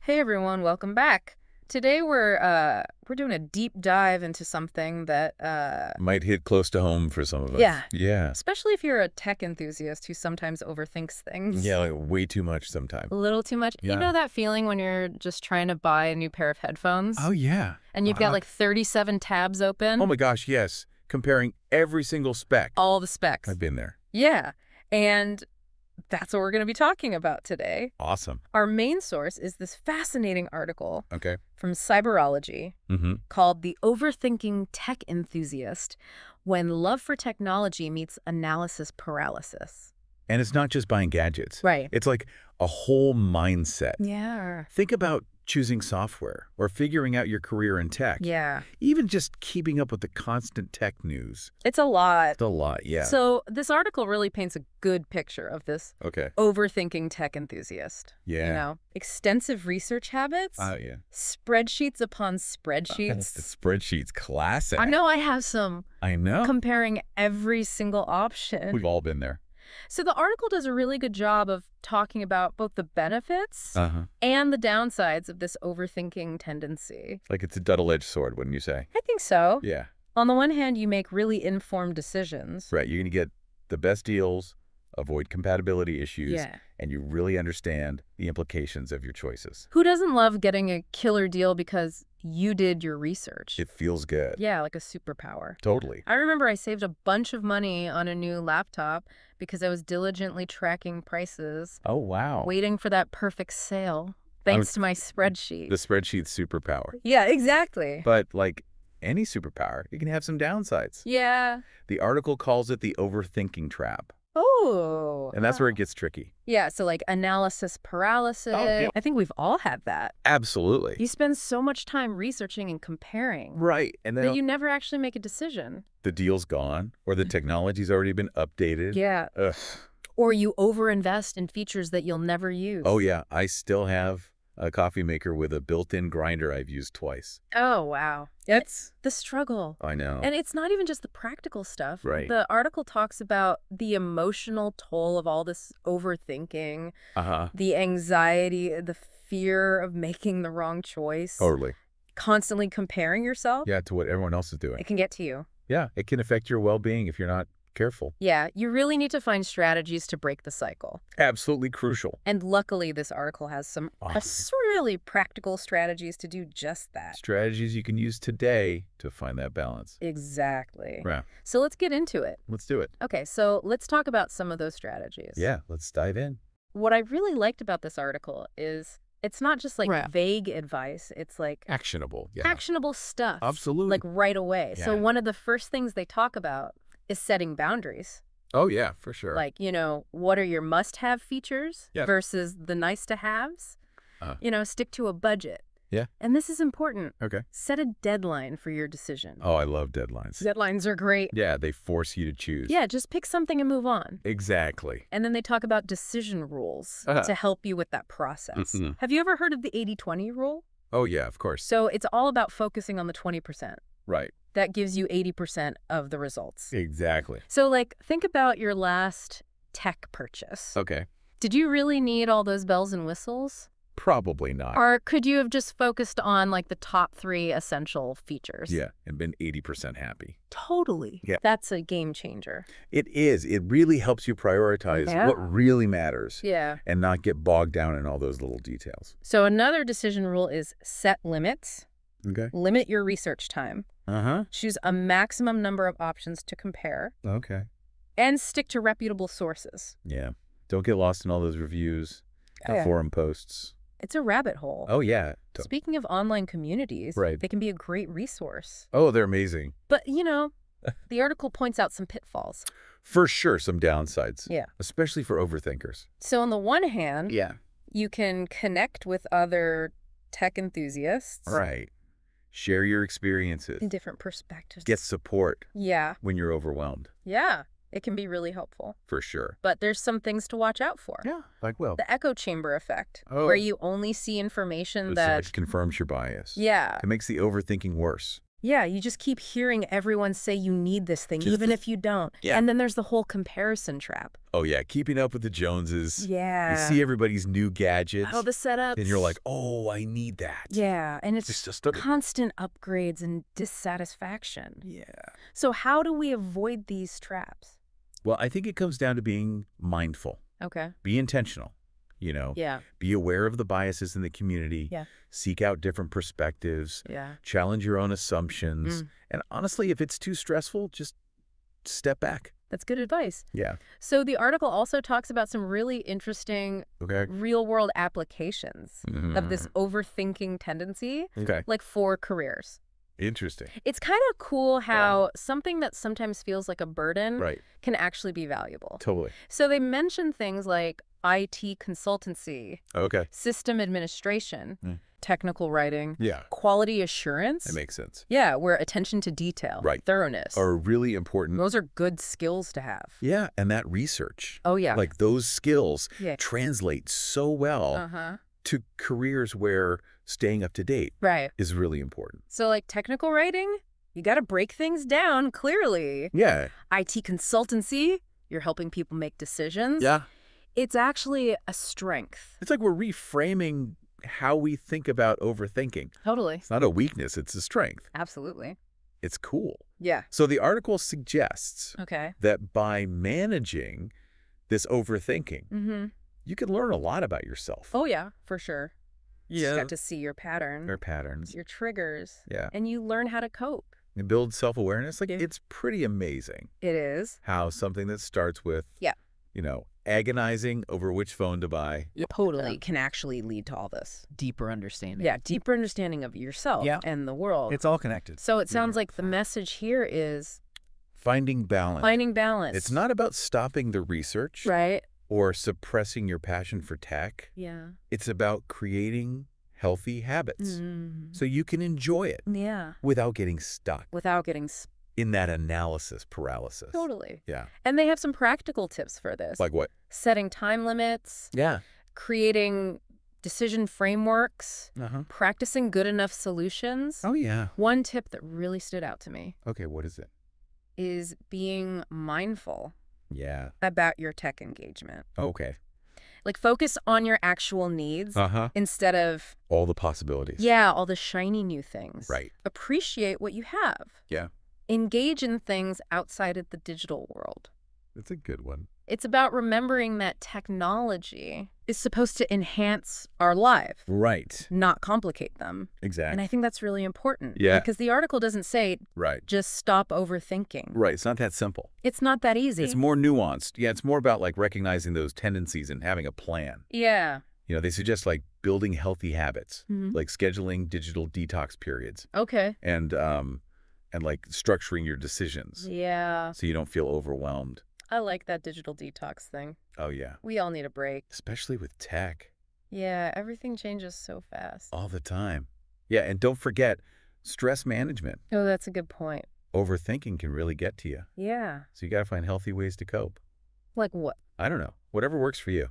Hey everyone, welcome back. Today we're doing a deep dive into something that Might hit close to home for some of us. yeah, Yeah. especially if you're a tech enthusiast who sometimes overthinks things. Yeah, like way too much sometimes. A little too much. You Yeah. know that feeling when you're just trying to buy a new pair of headphones Oh, yeah. and you've got like 37 tabs open? Oh my gosh, yes. Comparing every single spec. All the specs. I've been there. Yeah. And that's what we're going to be talking about today. Awesome. Our main source is this fascinating article Okay. from Siberoloji Mm-hmm. called The Overthinking Tech Enthusiast: When Love for Technology Meets Analysis Paralysis. And it's not just buying gadgets. Right. It's like a whole mindset. Yeah. Think about choosing software or figuring out your career in tech. Yeah. Even just keeping up with the constant tech news. It's a lot. It's a lot, yeah. So this article really paints a good picture of this Okay. overthinking tech enthusiast. Yeah. You know, extensive research habits, Oh, yeah. spreadsheets upon The spreadsheets. spreadsheets, classic. I know I have some I know. comparing every single option. We've all been there. So the article does a really good job of talking about both the benefits Uh-huh. and the downsides of this overthinking tendency. Like it's a double-edged sword, wouldn't you say? I think so. Yeah. On the one hand, you make really informed decisions. Right. You're going to get the best deals, avoid compatibility issues, Yeah. and you really understand the implications of your choices. Who doesn't love getting a killer deal because you did your research? It feels good. Yeah, like a superpower. Totally. I remember I saved a bunch of money on a new laptop because I was diligently tracking prices, Oh, wow. waiting for that perfect sale, thanks to my spreadsheet. The spreadsheet superpower. Yeah, exactly. But like any superpower, it can have some downsides. Yeah. The article calls it the overthinking trap. Oh. And that's where it gets tricky. Yeah, so like analysis paralysis. Oh, yeah. I think we've all had that. Absolutely. You spend so much time researching and comparing Right. And that then you never actually make a decision. the deal's gone or the technology's already been updated. Yeah. Ugh. Or you overinvest in features that you'll never use. Oh, yeah. I still have a coffee maker with a built-in grinder I've used twice. Oh, wow. It's the struggle. I know. And it's not even just the practical stuff. Right. The article talks about the emotional toll of all this overthinking, Uh-huh. the anxiety, the fear of making the wrong choice, Totally. constantly comparing yourself. Yeah, to what everyone else is doing. It can get to you. Yeah, it can affect your well-being if you're not careful. Yeah, you really need to find strategies to break the cycle. Absolutely crucial. And luckily, this article has some Awesome. really practical strategies to do just that. Strategies you can use today to find that balance. Exactly. Yeah, So let's get into it. let's do it. Okay, so let's talk about some of those strategies. Yeah, let's dive in. What I really liked about this article is it's not just like Right. vague advice. It's like Actionable. Yeah. actionable stuff. Absolutely. Like right away. So Yeah. one of the first things they talk about is setting boundaries. Oh, yeah, for sure. Like, you know, what are your must-have features Yeah. versus the nice-to-haves? Uh. You know, stick to a budget. Yeah. And this is important. Okay. Set a deadline for your decision. Oh, I love deadlines. Deadlines are great. Yeah, they force you to choose. Yeah, just pick something and move on. Exactly. And then they talk about decision rules Uh-huh. to help you with that process. Mhm. Have you ever heard of the 80-20 rule? Oh, yeah, of course. So it's all about focusing on the 20%. Right. That gives you 80% of the results. Exactly. So, like, think about your last tech purchase. Okay. Did you really need all those bells and whistles? Probably not. Or could you have just focused on, like, the top 3 essential features? Yeah, and been 80% happy. Totally. Yeah. That's a game changer. It is. It really helps you prioritize Yeah. what really matters Yeah. and not get bogged down in all those little details. So another decision rule is set limits. Okay. Limit your research time. Uh-huh. Choose a maximum number of options to compare. Okay. And stick to reputable sources. Yeah. Don't get lost in all those reviews, Oh, yeah. forum posts. It's a rabbit hole. Oh, yeah. Speaking of online communities, Right. they can be a great resource. Oh, they're amazing. But, you know, the article points out some pitfalls. For sure, some downsides. Yeah. Especially for overthinkers. So on the one hand, Yeah. you can connect with other tech enthusiasts. Right. Share your experiences. In different perspectives. Get support Yeah. when you're overwhelmed. Yeah. It can be really helpful. For sure. But there's some things to watch out for. Yeah. Like, well, The echo chamber effect, Oh. where you only see information which that... confirms your bias. Yeah. It makes the overthinking worse. Yeah, you just keep hearing everyone say you need this thing, Just even the- if you don't. Yeah. And then there's the whole comparison trap. Oh, yeah, keeping up with the Joneses. You Yeah. see everybody's new gadgets, All the setups. and you're like, oh, I need that. Yeah, and it's Just constant upgrades and dissatisfaction. Yeah. So how do we avoid these traps? Well, I think it comes down to being mindful. Okay. Be intentional, Yeah. be aware of the biases in the community, Yeah. seek out different perspectives, Yeah. challenge your own assumptions. And honestly, if it's too stressful, just step back. That's good advice. Yeah. So the article also talks about some really interesting Okay. real-world applications of this overthinking tendency, Okay. like for careers. Interesting. It's kind of cool how something that sometimes feels like a burden Right. can actually be valuable. Totally. So they mention things like IT consultancy, Okay. system administration, Mm. technical writing, Yeah. quality assurance. That makes sense. Yeah, where attention to detail, Right. thoroughness. Are really important. Those are good skills to have. Yeah. And that research. Oh, yeah. Like those skills Yeah. translate so well Uh-huh. to careers where staying up to date Right. is really important. So like technical writing, you got to break things down clearly. Yeah. IT consultancy, you're helping people make decisions. Yeah. It's actually a strength. It's like we're reframing how we think about overthinking. Totally. It's not a weakness, it's a strength. Absolutely. It's cool. Yeah. So the article suggests Okay. that by managing this overthinking, Mm-hmm. you can learn a lot about yourself. Oh, yeah, for sure. You just Yeah. got to see your pattern, Your patterns. your triggers, Yeah. and you learn how to cope. And build self-awareness. Like, Yeah. it's pretty amazing It is. how something that starts with, Yeah. agonizing over which phone to buy. Totally can actually lead to all this. Deeper understanding. Yeah, deeper understanding of yourself Yeah. and the world. It's all connected. So it sounds like the message here is Finding balance. finding balance. It's not about stopping the research right. or suppressing your passion for tech. Yeah. It's about creating healthy habits so you can enjoy it Yeah. without getting stuck Without getting in that analysis paralysis. totally. Yeah. And they have some practical tips for this. Like what? Setting time limits, Yeah. creating decision frameworks, Uh-huh. practicing good enough solutions. Oh, yeah. One tip that really stood out to me Okay, what is it? is being mindful Yeah. about your tech engagement. Okay. Like focus on your actual needs Uh-huh. instead of, All the possibilities. yeah, all the shiny new things. Right. Appreciate what you have. Yeah. Engage in things outside of the digital world. That's a good one. It's about remembering that technology is supposed to enhance our lives, Right. not complicate them. Exactly. And I think that's really important. Yeah. Because the article doesn't say Right. just stop overthinking. Right. It's not that simple. It's not that easy. It's more nuanced. Yeah, it's more about like recognizing those tendencies and having a plan. Yeah. They suggest like building healthy habits, Mhm. like scheduling digital detox periods Okay. and like structuring your decisions Yeah. so you don't feel overwhelmed. I like that digital detox thing. Oh, yeah. We all need a break. Especially with tech Yeah, everything changes so fast. all the time. Yeah, and don't forget stress management. Oh, that's a good point. Overthinking can really get to you. Yeah. So you got to find healthy ways to cope. Like what? I don't know. Whatever works for you.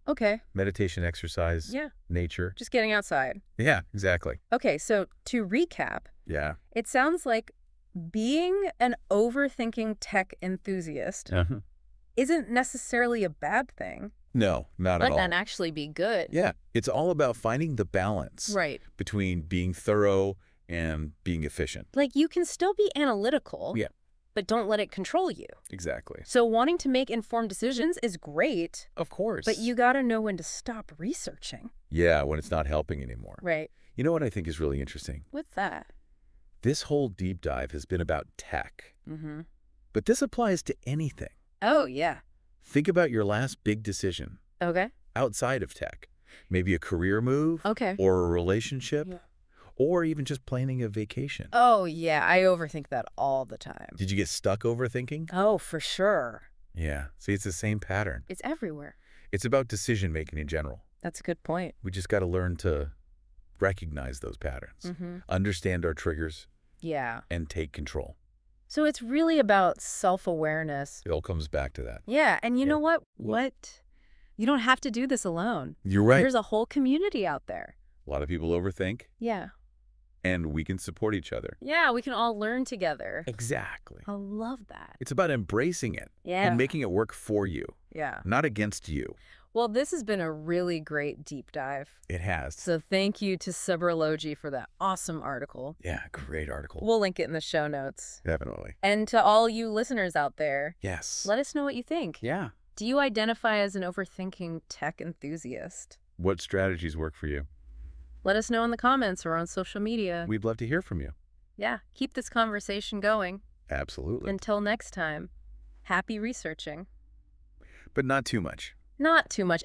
Okay. Meditation, exercise, Yeah. nature. Just getting outside. Yeah, exactly. Okay, so to recap, Yeah. it sounds like being an overthinking tech enthusiast Uh-huh. isn't necessarily a bad thing. No, not at But all. can actually be good. Yeah, it's all about finding the balance Right. between being thorough and being efficient. Like you can still be analytical. Yeah. But don't let it control you. Exactly. So wanting to make informed decisions is great, Of course. but you got to know when to stop researching. Yeah, when it's not helping anymore. Right. You know what I think is really interesting? What's that? This whole deep dive has been about tech, Mm-hmm. but this applies to anything. Oh, yeah. Think about your last big decision Okay. outside of tech. Maybe a career move Okay. or a relationship Yeah. or even just planning a vacation. Oh, yeah. I overthink that all the time. Did you get stuck overthinking? Oh, for sure. Yeah. See, it's the same pattern. It's everywhere. It's about decision making in general. That's a good point. We just got to learn to recognize those patterns, Mm-hmm. understand our triggers, Yeah. and take control. So it's really about self-awareness. It all comes back to that. Yeah. And you Yeah. know what? You don't have to do this alone. You're right. There's a whole community out there. A lot of people overthink, Yeah. And we can support each other. Yeah, we can all learn together. Exactly. I love that. It's about embracing it Yeah. and making it work for you, Yeah. not against you. Well, this has been a really great deep dive. It has. So thank you to Siberoloji for that awesome article. Yeah, great article. We'll link it in the show notes. Definitely. And to all you listeners out there, Yes. let us know what you think. Yeah. Do you identify as an overthinking tech enthusiast? What strategies work for you? Let us know in the comments or on social media. We'd love to hear from you. Yeah, keep this conversation going. Absolutely. Until next time, happy researching. But not too much. Not too much.